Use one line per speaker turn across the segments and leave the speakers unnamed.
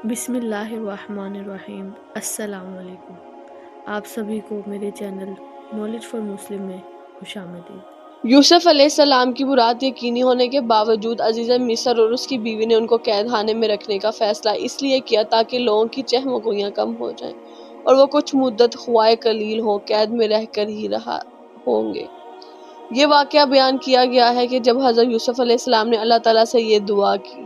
بسم اللہ الرحمن الرحیم۔ السلام علیکم۔ آپ سبھی کو میرے چینل نالج فار مسلم میں خوش آمدید۔
یوسف علیہ السلام کی برات یقینی ہونے کے باوجود عزیز مصر اور اس کی بیوی نے ان کو قید خانے میں رکھنے کا فیصلہ اس لیے کیا تاکہ لوگوں کی چہمگوئیاں کم ہو جائیں اور وہ کچھ مدت خوائے قلیل ہو قید میں رہ کر ہی رہا ہوں گے۔ یہ واقعہ بیان کیا گیا ہے کہ جب حضرت یوسف علیہ السلام نے اللہ تعالیٰ سے یہ دعا کی،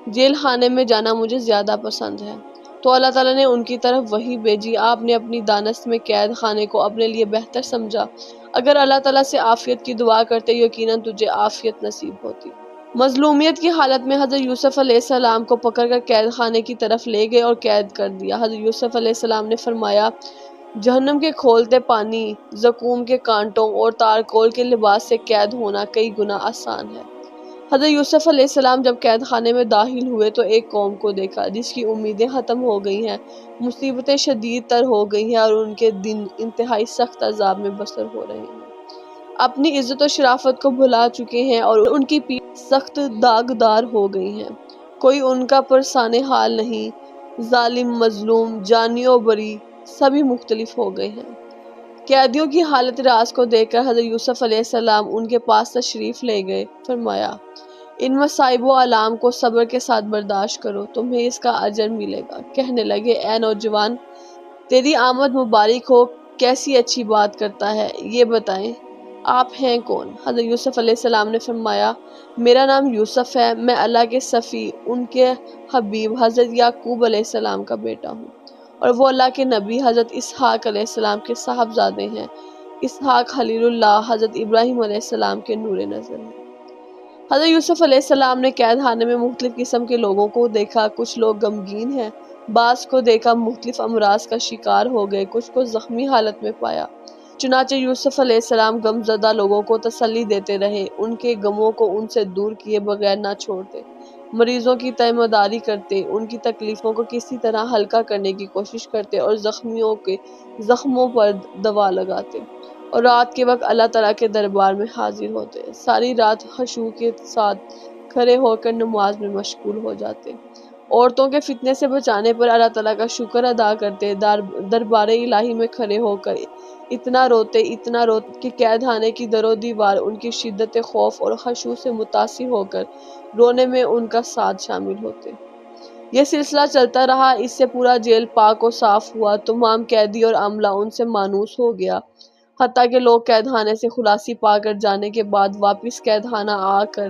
جیل خانے میں جانا مجھے زیادہ پسند ہے، تو اللہ تعالیٰ نے ان کی طرف وحی بھیجی۔ آپ نے اپنی دانست میں قید خانے کو اپنے لیے بہتر سمجھا۔ اگر اللہ تعالیٰ سے عافیت کی دعا کرتے یقیناً تجھے عافیت نصیب ہوتی۔ مظلومیت کی حالت میں حضرت یوسف علیہ السلام کو پکڑ کر قید خانے کی طرف لے گئے اور قید کر دیا۔ حضرت یوسف علیہ السلام نے فرمایا، جہنم کے کھولتے پانی، زقوم کے کانٹوں اور تارکول کے لباس سے قید ہونا کئی گنا آسان ہے۔ حضرت یوسف علیہ السلام جب قید خانے میں داخل ہوئے تو ایک قوم کو دیکھا جس کی امیدیں ختم ہو گئی ہیں، مصیبتیں شدید تر ہو گئی ہیں اور ان کے دن انتہائی سخت عذاب میں بسر ہو رہے ہیں۔ اپنی عزت و شرافت کو بھلا چکے ہیں اور ان کی پیٹھ سخت داغدار ہو گئی ہیں۔ کوئی ان کا پرسان حال نہیں، ظالم مظلوم، جانی و بری سبھی مختلف ہو گئے ہیں۔ قیدیوں کی حالت راز کو دیکھ کر حضرت یوسف علیہ السلام ان کے پاس تشریف لے گئے۔ فرمایا، ان مصائب و آلام کو صبر کے ساتھ برداشت کرو، تمہیں اس کا اجر ملے گا۔ کہنے لگے، اے نوجوان، تیری آمد مبارک ہو، کیسی اچھی بات کرتا ہے، یہ بتائیں آپ ہیں کون؟ حضرت یوسف علیہ السلام نے فرمایا، میرا نام یوسف ہے، میں اللہ کے صفی، ان کے حبیب حضرت یعقوب علیہ السلام کا بیٹا ہوں، اور وہ اللہ کے نبی حضرت اسحاق علیہ السلام کے صاحبزادے ہیں۔ اسحاق خلیل اللہ حضرت ابراہیم علیہ السلام کے نور نظر ہیں۔ حضرت یوسف علیہ السلام نے قید خانے میں مختلف قسم کے لوگوں کو دیکھا۔ کچھ لوگ غمگین ہیں، بعض کو دیکھا مختلف امراض کا شکار ہو گئے، کچھ کو زخمی حالت میں پایا۔ چنانچہ یوسف علیہ السلام غم زدہ لوگوں کو تسلی دیتے رہے، ان کے غموں کو ان سے دور کیے بغیر نہ چھوڑتے، مریضوں کی تیمارداری کرتے، ان کی تکلیفوں کو کسی طرح ہلکا کرنے کی کوشش کرتے اور زخمیوں کے زخموں پر دوا لگاتے، اور رات کے وقت اللہ تعالیٰ کے دربار میں حاضر ہوتے، ساری رات خشوع کے ساتھ کھڑے ہو کر نماز میں مشغول ہو جاتے، عورتوں کے فتنے سے بچانے پر اللہ تعالیٰ کا شکر ادا کرتے، دربار الہی میں کھڑے ہو کر اتنا روتے کہ قید خانے کی در و دیوار ان کی شدت خوف اور خشوع سے متاثر ہو کر رونے میں ان کا ساتھ شامل ہوتے۔ یہ سلسلہ چلتا رہا، اس سے پورا جیل پاک و صاف ہوا، تمام قیدی اور عملہ ان سے مانوس ہو گیا، حتیٰ کہ لوگ قید خانے سے خلاصی پا کر جانے کے بعد واپس قید خانہ آ کر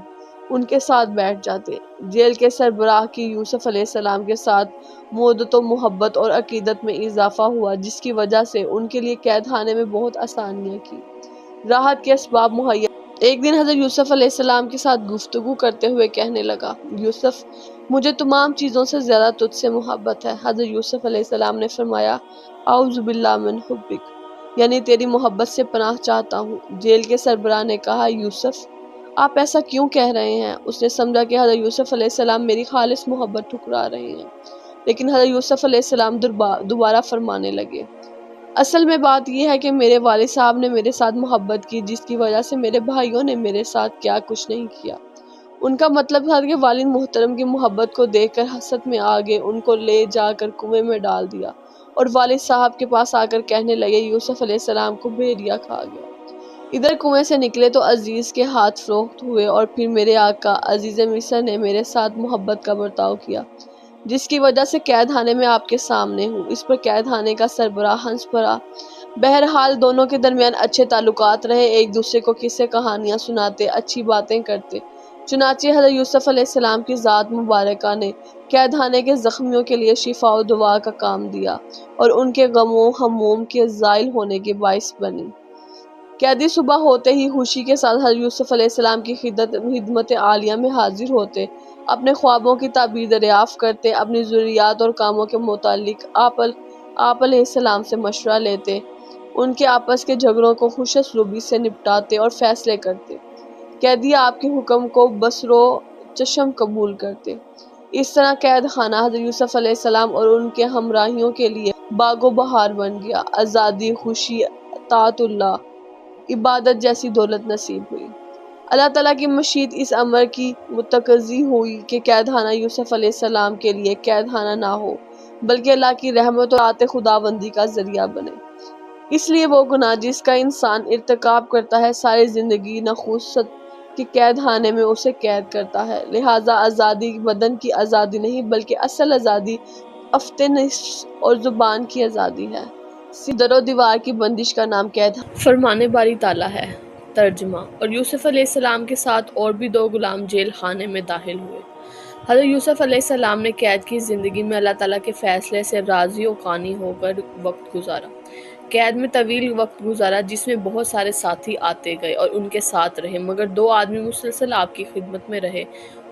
ان کے ساتھ بیٹھ جاتے۔ جیل کے سربراہ کی یوسف علیہ السلام کے ساتھ مودت و محبت اور عقیدت میں اضافہ ہوا، جس کی وجہ سے ان کے لیے قید خانے میں بہت آسانیاں کی، راحت کے اسباب مہیا۔ ایک دن حضرت یوسف علیہ السلام کے ساتھ گفتگو کرتے ہوئے کہنے لگا، یوسف، مجھے تمام چیزوں سے زیادہ تجھ سے محبت ہے۔ حضرت یوسف علیہ السلام نے فرمایا، اعوذ باللہ من حبک، یعنی تیری محبت سے پناہ چاہتا ہوں۔ جیل کے سربراہ نے کہا، یوسف، آپ ایسا کیوں کہہ رہے ہیں؟ اس نے سمجھا کہ حضرت یوسف علیہ السلام میری خالص محبت ٹھکرا رہے ہیں، لیکن حضرت یوسف علیہ السلام دوبارہ فرمانے لگے، اصل میں بات یہ ہے کہ میرے والد صاحب نے میرے ساتھ محبت کی، جس کی وجہ سے میرے بھائیوں نے میرے ساتھ کیا کچھ نہیں کیا۔ ان کا مطلب تھا کہ والد محترم کی محبت کو دیکھ کر حسرت میں آ گئے، ان کو لے جا کر کنویں میں ڈال دیا، اور والد صاحب کے پاس آ کر کہنے لگے، یوسف علیہ السلام کو بھیڑیا کھا گیا۔ ادھر کنویں سے نکلے تو عزیز کے ہاتھ فروخت ہوئے، اور پھر میرے آقا عزیز مصر نے میرے ساتھ محبت کا برتاؤ کیا، جس کی وجہ سے قید خانے میں آپ کے سامنے ہوں۔ اس پر قید خانے کا سربراہ ہنس پڑا۔ بہرحال دونوں کے درمیان اچھے تعلقات رہے، ایک دوسرے کو قصے کہانیاں سناتے، اچھی باتیں کرتے۔ چنانچہ حضرت یوسف علیہ السلام کی ذات مبارکہ نے قید خانے کے زخمیوں کے لیے شفا و دوا کا کام دیا اور ان کے غم و ہموم کے زائل ہونے کے باعث بنی۔ قیدی صبح ہوتے ہی خوشی کے ساتھ حضرت یوسف علیہ السلام کی خدمت عالیہ میں حاضر ہوتے، اپنے خوابوں کی تعبیر دریافت کرتے، اپنی ضروریات اور کاموں کے متعلق آپ علیہ السلام سے مشورہ لیتے، ان کے آپس کے جھگڑوں کو خوش اسلوبی سے نپٹاتے اور فیصلے کرتے۔ قیدی آپ کے حکم کو بصر و چشم قبول کرتے۔ اس طرح قید خانہ حضرت یوسف علیہ السلام اور ان کے ہمراہیوں کے لیے باغ و بہار بن گیا، آزادی، خوشی، اطاعت اللہ، عبادت جیسی دولت نصیب ہوئی۔ اللہ تعالیٰ کی مشیت اس امر کی متقاضی ہوئی کہ قید خانہ یوسف علیہ السلام کے لیے قید خانہ نہ ہو بلکہ اللہ کی رحمت اور عطا خداوندی کا ذریعہ بنے۔ اس لیے وہ گناہ جس کا انسان ارتکاب کرتا ہے ساری زندگی نخست کہ قید خانے میں اسے قید کرتا ہے۔ لہٰذا آزادی بدن کی آزادی نہیں بلکہ اصل آزادی افت نفس اور زبان کی آزادی ہے۔ در و دیوار کی بندش کا نام قید
فرمانے باری تعالیٰ ہے۔ ترجمہ۔ اور یوسف علیہ السلام کے ساتھ اور بھی 2 غلام جیل خانے میں داخل ہوئے۔ حضرت یوسف علیہ السلام نے قید کی زندگی میں اللہ تعالیٰ کے فیصلے سے راضی و قانی ہو کر وقت گزارا۔ قید میں طویل وقت گزارا جس میں بہت سارے ساتھی آتے گئے اور ان کے ساتھ رہے، مگر 2 آدمی مسلسل آپ کی خدمت میں رہے۔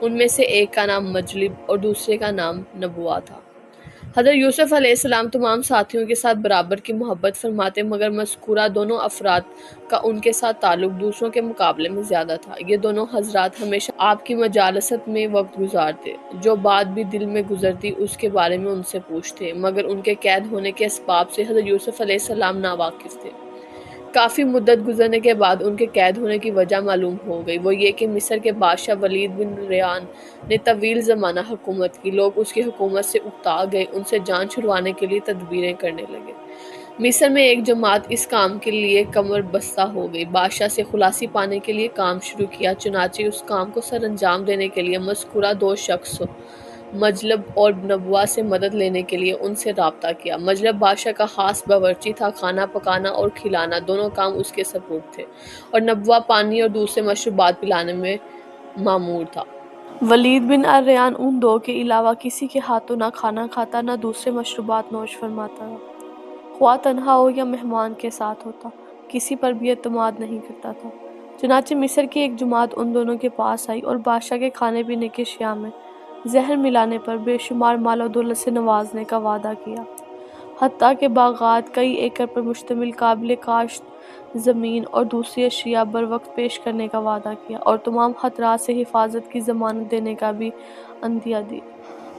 ان میں سے ایک کا نام مجلب اور دوسرے کا نام نبوہ تھا۔ حضرت یوسف علیہ السلام تمام ساتھیوں کے ساتھ برابر کی محبت فرماتے، مگر مذکورہ دونوں افراد کا ان کے ساتھ تعلق دوسروں کے مقابلے میں زیادہ تھا۔ یہ دونوں حضرات ہمیشہ آپ کی مجالست میں وقت گزارتے، جو بات بھی دل میں گزرتی اس کے بارے میں ان سے پوچھتے، مگر ان کے قید ہونے کے اسباب سے حضرت یوسف علیہ السلام ناواقف تھے۔ کافی مدت گزرنے کے بعد ان کے قید ہونے کی وجہ معلوم ہو گئی، وہ یہ کہ مصر کے بادشاہ ولید بن ریان نے طویل زمانہ حکومت کی۔ لوگ اس کی حکومت سے اکتا گئے، ان سے جان چھڑوانے کے لیے تدبیریں کرنے لگے۔ مصر میں ایک جماعت اس کام کے لیے کمر بستہ ہو گئی، بادشاہ سے خلاصی پانے کے لیے کام شروع کیا۔ چنانچہ اس کام کو سر انجام دینے کے لیے مذکورہ 2 شخص مجلب اور نبوہ سے مدد لینے کے لیے ان سے رابطہ کیا۔ مجلب بادشاہ کا خاص باورچی تھا، کھانا پکانا اور کھلانا دونوں کام اس کے سپرد تھے، اور نبوہ پانی اور دوسرے مشروبات پلانے میں مامور تھا۔ ولید بن ریان ان 2 کے علاوہ کسی کے ہاتھوں نہ کھانا کھاتا نہ دوسرے مشروبات نوش فرماتا تھا، خواہ تنہا ہو یا مہمان کے ساتھ ہوتا، کسی پر بھی اعتماد نہیں کرتا تھا۔ چنانچہ مصر کی ایک جماعت ان دونوں کے پاس آئی اور بادشاہ کے کھانے پینے کی اشیاء میں زہر ملانے پر بے شمار مال و دولت سے نوازنے کا وعدہ کیا، حتیٰ کہ باغات، کئی ایکڑ پر مشتمل قابل کاشت زمین اور دوسری اشیاء بروقت پیش کرنے کا وعدہ کیا، اور تمام خطرات سے حفاظت کی ضمانت دینے کا بھی عندیہ دی،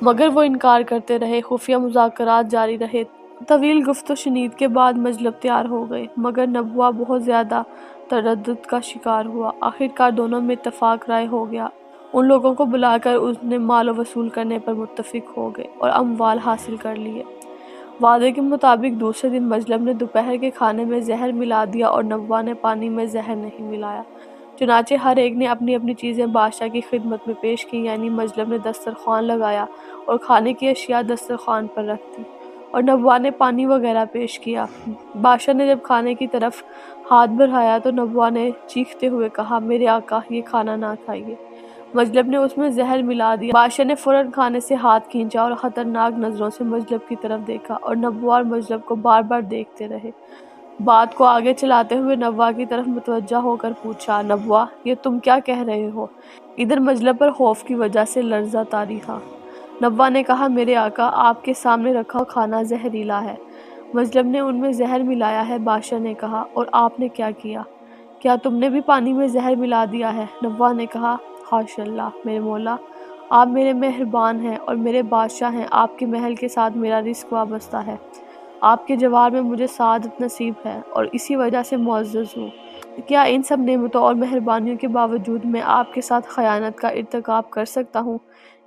مگر وہ انکار کرتے رہے۔ خفیہ مذاکرات جاری رہے۔ طویل گفت و شنید کے بعد مجلب تیار ہو گئے، مگر نبوہ بہت زیادہ تردد کا شکار ہوا۔ آخرکار دونوں میں اتفاق رائے ہو گیا۔ ان لوگوں کو بلا کر انہیں مال وصول کرنے پر متفق ہو گئے اور اموال حاصل کر لیے۔ وعدے کے مطابق دوسرے دن مجلب نے دوپہر کے کھانے میں زہر ملا دیا اور نبوہ نے پانی میں زہر نہیں ملایا۔ چنانچہ ہر ایک نے اپنی اپنی چیزیں بادشاہ کی خدمت میں پیش کی، یعنی مجلب نے دسترخوان لگایا اور کھانے کی اشیاء دسترخوان پر رکھ دی، اور نبوہ نے پانی وغیرہ پیش کیا۔ بادشاہ نے جب کھانے کی طرف ہاتھ بڑھایا تو نبوہ نے چیختے ہوئے کہا، میرے آقا، یہ کھانا نہ کھائیے۔ مجلب نے اس میں زہر ملا دیا۔ بادشاہ نے فوراً کھانے سے ہاتھ کھینچا اور خطرناک نظروں سے مجلب کی طرف دیکھا، اور نبوہ اور مجلب کو بار بار دیکھتے رہے۔ بات کو آگے چلاتے ہوئے نبوہ کی طرف متوجہ ہو کر پوچھا، نبوہ، یہ تم کیا کہہ رہے ہو؟ ادھر مجلب پر خوف کی وجہ سے لرزہ طاری تھا۔ نبوہ نے کہا، میرے آقا، آپ کے سامنے رکھا کھانا زہریلا ہے۔ مجلب نے ان میں زہر ملایا ہے۔ بادشاہ نے کہا، اور آپ نے کیا کیا؟ کیا تم نے بھی پانی میں زہر ملا دیا ہے؟ نبوہ نے کہا، حاش اللہ، میرے مولا، آپ میرے مہربان ہیں اور میرے بادشاہ ہیں، آپ کے محل کے ساتھ میرا رزق وابستہ ہے، آپ کے جوار میں مجھے سعادت نصیب ہے اور اسی وجہ سے معزز ہوں۔ کیا ان سب نعمتوں اور مہربانیوں کے باوجود میں آپ کے ساتھ خیانت کا ارتکاب کر سکتا ہوں؟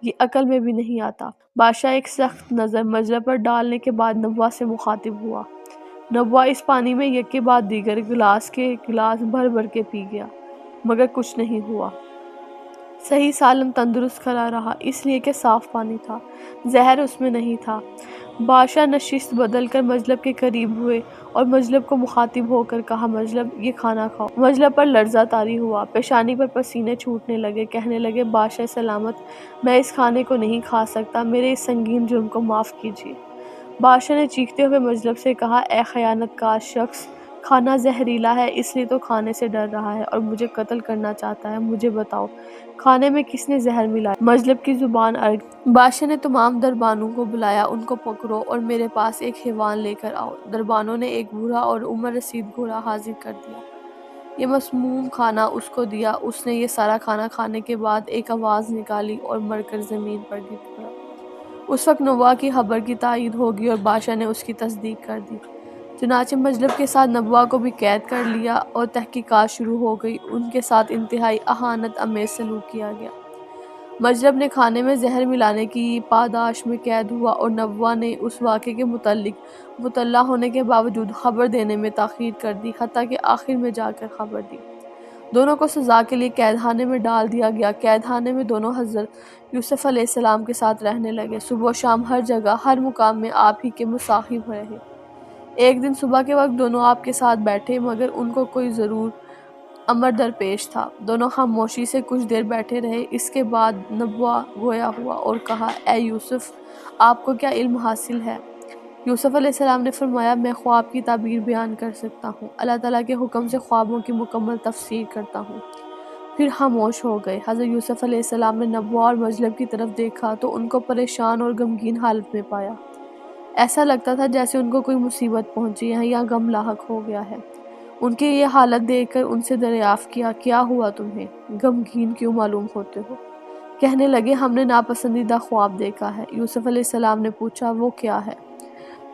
یہ عقل میں بھی نہیں آتا۔ بادشاہ ایک سخت نظر مجلب پر ڈالنے کے بعد نبوہ سے مخاطب ہوا۔ نبوہ اس پانی میں یک کے بعد دیگر گلاس کے گلاس بھر بھر کے پی گیا، مگر کچھ نہیں ہوا۔ صحیح سالم تندرست کھڑا رہا، اس لیے کہ صاف پانی تھا، زہر اس میں نہیں تھا۔ بادشاہ نشست بدل کر مجلب کے قریب ہوئے اور مجلب کو مخاطب ہو کر کہا، مجلب، یہ کھانا کھاؤ۔ مجلب پر لرزہ طاری ہوا، پیشانی پر پسینے چھوٹنے لگے، کہنے لگے، بادشاہ سلامت، میں اس کھانے کو نہیں کھا سکتا، میرے اس سنگین جرم کو معاف کیجیے۔ بادشاہ نے چیختے ہوئے مجلب سے کہا، اے خیانت کار شخص، کھانا زہریلا ہے، اس لیے تو کھانے سے ڈر رہا ہے اور مجھے قتل کرنا چاہتا ہے، مجھے بتاؤ، کھانے میں کس نے زہر ملایا؟ مجلب کی زبان اڑ گئی۔ بادشاہ نے تمام دربانوں کو بلایا، ان کو پکڑو اور میرے پاس ایک حیوان لے کر آؤ۔ دربانوں نے ایک بوڑھا اور عمر رسید گھوڑا حاضر کر دیا۔ یہ مسموم کھانا اس کو دیا۔ اس نے یہ سارا کھانا کھانے کے بعد ایک آواز نکالی اور مر کر زمین پر گر پڑا۔ اس وقت نبوہ کی خبر کی تائید ہوگی اور بادشاہ نے اس کی تصدیق کر دی۔ چنانچہ مجلب کے ساتھ نبوہ کو بھی قید کر لیا اور تحقیقات شروع ہو گئی۔ ان کے ساتھ انتہائی اہانت امیز سلوک کیا گیا۔ مجلب نے کھانے میں زہر ملانے کی پاداش میں قید ہوا اور نبوہ نے اس واقعے کے متعلق مطلع ہونے کے باوجود خبر دینے میں تاخیر کر دی، حتیٰ کہ آخر میں جا کر خبر دی۔ دونوں کو سزا کے لیے قید خانے میں ڈال دیا گیا۔ قید خانے میں دونوں حضرت یوسف علیہ السلام کے ساتھ رہنے لگے۔ صبح و شام ہر جگہ ہر مقام میں آپ ہی کے مصاحب رہے۔ ایک دن صبح کے وقت دونوں آپ کے ساتھ بیٹھے، مگر ان کو کوئی ضرور امر درپیش تھا۔ دونوں خاموشی سے کچھ دیر بیٹھے رہے۔ اس کے بعد نبوہ گویا ہوا اور کہا، اے یوسف، آپ کو کیا علم حاصل ہے؟ یوسف علیہ السلام نے فرمایا، میں خواب کی تعبیر بیان کر سکتا ہوں، اللہ تعالیٰ کے حکم سے خوابوں کی مکمل تفسیر کرتا ہوں۔ پھر خاموش ہو گئے۔ حضرت یوسف علیہ السلام نے نبوہ اور مجلب کی طرف دیکھا تو ان کو پریشان اور غمگین حالت میں پایا۔ ایسا لگتا تھا جیسے ان کو کوئی مصیبت پہنچی ہے یا غم لاحق ہو گیا ہے۔ ان کی یہ حالت دیکھ کر ان سے دریافت کیا، کیا ہوا تمہیں؟ غمگین کیوں معلوم ہوتے ہو؟ کہنے لگے، ہم نے ناپسندیدہ خواب دیکھا ہے۔ یوسف علیہ السلام نے پوچھا، وہ کیا ہے؟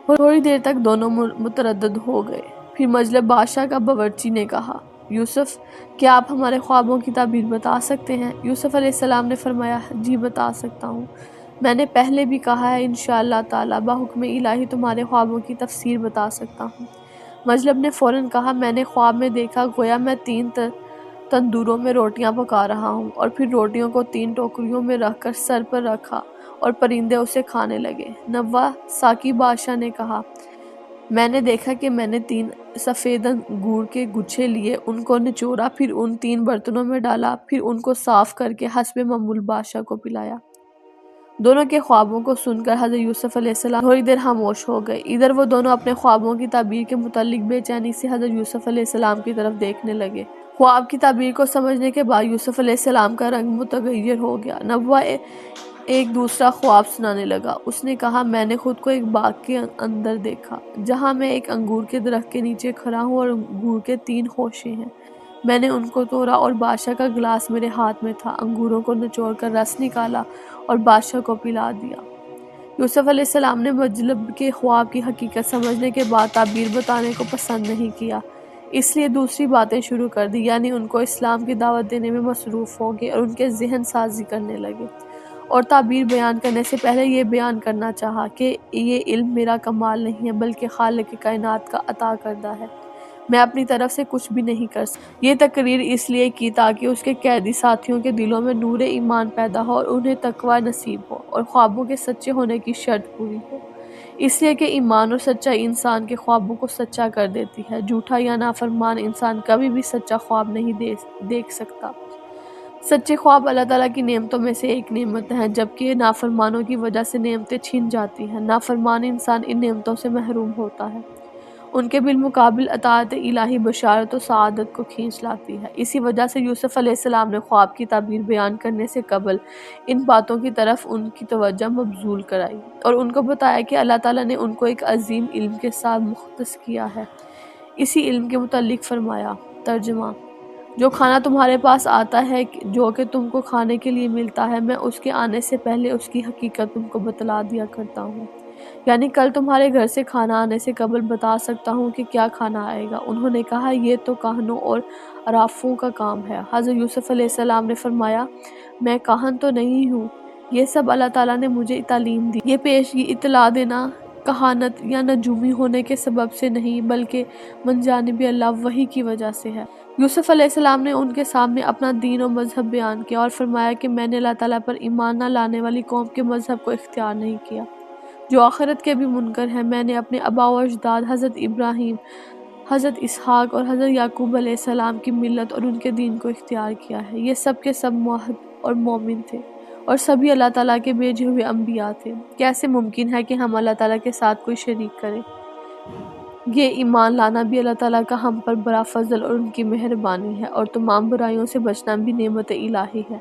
تھوڑی دیر تک دونوں متردد ہو گئے۔ پھر مجلب بادشاہ کا باورچی نے کہا، یوسف، کیا آپ ہمارے خوابوں کی تعبیر بتا سکتے ہیں؟ یوسف علیہ السلام نے فرمایا، جی بتا سکتا ہوں۔ میں نے پہلے بھی کہا ہے، انشاءاللہ تعالیٰ بحکم الہی تمہارے خوابوں کی تفسیر بتا سکتا ہوں۔ مجلب نے فوراً کہا، میں نے خواب میں دیکھا گویا میں 3 تندوروں میں روٹیاں پکا رہا ہوں، اور پھر روٹیوں کو 3 ٹوکریوں میں رکھ کر سر پر رکھا اور پرندے اسے کھانے لگے۔ نبوہ ساقی بادشاہ نے کہا، میں نے دیکھا کہ میں نے 3 سفید انگور کے گچھے لیے، ان کو نچوڑا، پھر ان 3 برتنوں میں ڈالا، پھر ان کو صاف کر کے حسب معمول بادشاہ کو پلایا۔ دونوں کے خوابوں کو سن کر حضرت یوسف علیہ السلام تھوڑی دیر خاموش ہو گئے۔ ادھر وہ دونوں اپنے خوابوں کی تعبیر کے متعلق بے چینی سے حضرت یوسف علیہ السلام کی طرف دیکھنے لگے۔ خواب کی تعبیر کو سمجھنے کے بعد یوسف علیہ السلام کا رنگ متغیر ہو گیا۔ نبوہ ایک دوسرا خواب سنانے لگا۔ اس نے کہا، میں نے خود کو ایک باغ کے اندر دیکھا، جہاں میں ایک انگور کے درخت کے نیچے کھڑا ہوں اور انگور کے 3 خوشے ہیں۔ میں نے ان کو توڑا اور بادشاہ کا گلاس میرے ہاتھ میں تھا، انگوروں کو نچوڑ کر رس نکالا اور بادشاہ کو پلا دیا۔ یوسف علیہ السلام نے مجلب کے خواب کی حقیقت سمجھنے کے بعد تعبیر بتانے کو پسند نہیں کیا، اس لیے دوسری باتیں شروع کر دی، یعنی ان کو اسلام کی دعوت دینے میں مصروف ہو گئے اور ان کے ذہن سازی کرنے لگے، اور تعبیر بیان کرنے سے پہلے یہ بیان کرنا چاہا کہ یہ علم میرا کمال نہیں ہے بلکہ خالق کائنات کا عطا کردہ ہے، میں اپنی طرف سے کچھ بھی نہیں کر سکتا۔ یہ تقریر اس لیے کی تاکہ اس کے قیدی ساتھیوں کے دلوں میں نور ایمان پیدا ہو اور انہیں تقوی نصیب ہو اور خوابوں کے سچے ہونے کی شرط پوری ہو، اس لیے کہ ایمان اور سچائی انسان کے خوابوں کو سچا کر دیتی ہے۔ جھوٹا یا نافرمان انسان کبھی بھی سچا خواب نہیں دیکھ سکتا۔ سچے خواب اللہ تعالیٰ کی نعمتوں میں سے ایک نعمت ہیں، جبکہ نافرمانوں کی وجہ سے نعمتیں چھن جاتی ہیں۔ نافرمان انسان ان نعمتوں سے محروم ہوتا ہے، ان کے بالمقابل اطاعت الہی بشارت و سعادت کو کھینچ لاتی ہے۔ اسی وجہ سے یوسف علیہ السلام نے خواب کی تعبیر بیان کرنے سے قبل ان باتوں کی طرف ان کی توجہ مبذول کرائی اور ان کو بتایا کہ اللہ تعالیٰ نے ان کو ایک عظیم علم کے ساتھ مختص کیا ہے۔ اسی علم کے متعلق فرمایا، ترجمہ، جو کھانا تمہارے پاس آتا ہے جو کہ تم کو کھانے کے لیے ملتا ہے، میں اس کے آنے سے پہلے اس کی حقیقت تم کو بتلا دیا کرتا ہوں، یعنی کل تمہارے گھر سے کھانا آنے سے قبل بتا سکتا ہوں کہ کیا کھانا آئے گا۔ انہوں نے کہا، یہ تو کاہنوں اور عرافوں کا کام ہے۔ حضرت یوسف علیہ السلام نے فرمایا، میں کاہن تو نہیں ہوں، یہ سب اللہ تعالیٰ نے مجھے تعلیم دی۔ یہ پیشگی اطلاع دینا کہانت یا نجومی ہونے کے سبب سے نہیں بلکہ من جانب اللہ وحی کی وجہ سے ہے۔ یوسف علیہ السلام نے ان کے سامنے اپنا دین و مذہب بیان کیا اور فرمایا کہ میں نے اللہ تعالیٰ پر ایمان نہ لانے والی قوم کے مذہب کو اختیار نہیں کیا، جو آخرت کے بھی منکر ہیں۔ میں نے اپنے آباء و اجداد حضرت ابراہیم، حضرت اسحاق اور حضرت یعقوب علیہ السلام کی ملت اور ان کے دین کو اختیار کیا ہے۔ یہ سب کے سب موحد اور مومن تھے اور سبھی اللہ تعالیٰ کے بھیجے ہوئے انبیاء تھے۔ کیسے ممکن ہے کہ ہم اللہ تعالیٰ کے ساتھ کوئی شریک کریں؟ یہ ایمان لانا بھی اللہ تعالیٰ کا ہم پر بڑا فضل اور ان کی مہربانی ہے، اور تمام برائیوں سے بچنا بھی نعمت الہی ہے۔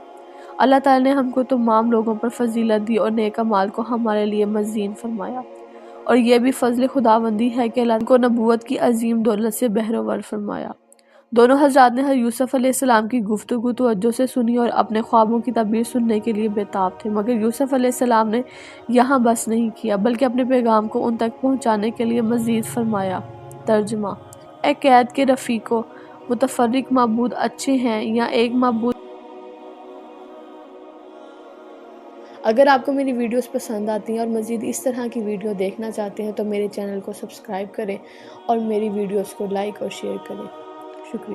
اللہ تعالیٰ نے ہم کو تمام لوگوں پر فضیلت دی اور نیک اعمال کو ہمارے لیے مزین فرمایا، اور یہ بھی فضل خداوندی ہے کہ اللہ کو نبوت کی عظیم دولت سے بہرور فرمایا۔ دونوں حضرات نے حضرت یوسف علیہ السلام کی گفتگو توجہ سے سنی اور اپنے خوابوں کی تعبیر سننے کے لیے بےتاب تھے، مگر یوسف علیہ السلام نے یہاں بس نہیں کیا بلکہ اپنے پیغام کو ان تک پہنچانے کے لیے مزید فرمایا۔ ترجمہ: اے قید کے رفیقو، متفرق معبود اچھے ہیں یا ایک معبود؟ اگر آپ کو میری ویڈیوز پسند آتی ہیں اور مزید اس طرح کی ویڈیو دیکھنا چاہتے ہیں تو میرے چینل کو سبسکرائب کریں اور میری ویڈیوز کو لائک اور شیئر کریں۔ شکریہ۔